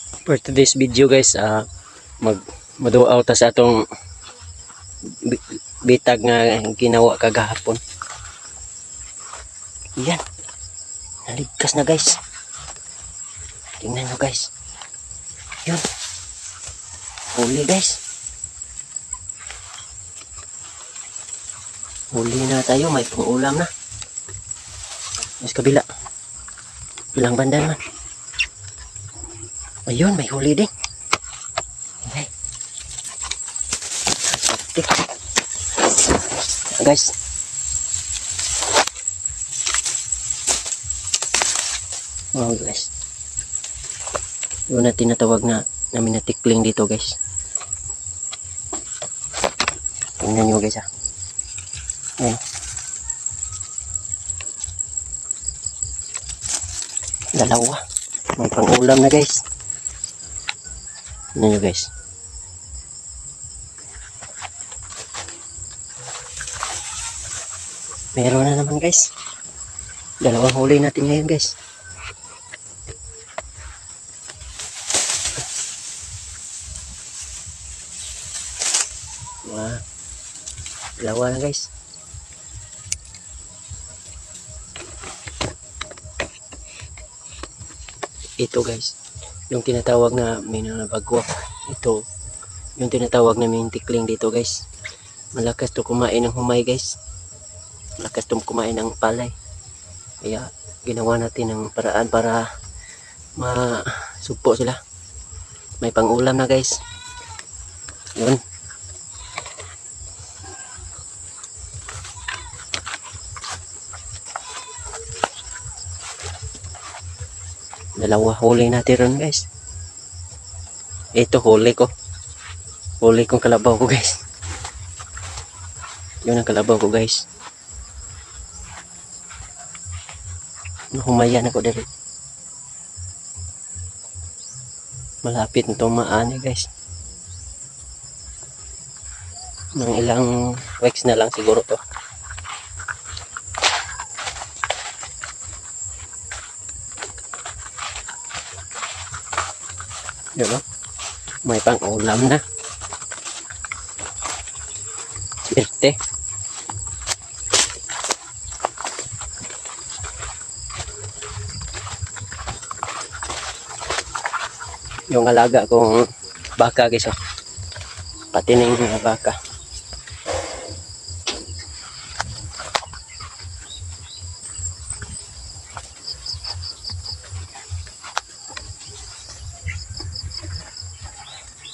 For today's video guys, maduaw ta sa atong bitag nga ginawa kagahapon. Yan, naligkas na guys. Tingnan nyo guys. Yun, huli guys. Huli na tayo, may pangulam na. Mas kabila, bilang banda naman. Ayun, may huli din. Okay. Guys. Wow guys. Yun na tinatawag na namin na tikling dito guys. Tingnan nyo guys ha. Ayan. Dalawa. May pangulam na guys. Tingnan nyo guys. Meron na naman guys. Dalawang huli natin ngayon guys. Wah, dalawa na guys. Ito guys, yung tinatawag na minanabagwak. Ito, yung tinatawag na tikling dito guys. Malakas to kumain ng humay guys. Malakas to kumain ng palay. Kaya ginawa natin ng paraan para masugpo sila. May pangulam na guys. Yun. Dalawa huli natin ron guys. Ito huli ko. Huli kong kalabaw ko guys. Yun ang kalabaw ko guys. Humayan ako dali. Malapit na tumaan guys. Nang ilang weeks na lang siguro to. Yun o. May pang ulam na. Swerte. Yung alaga kong baka guys o. Patining na baka.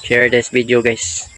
Share this video guys.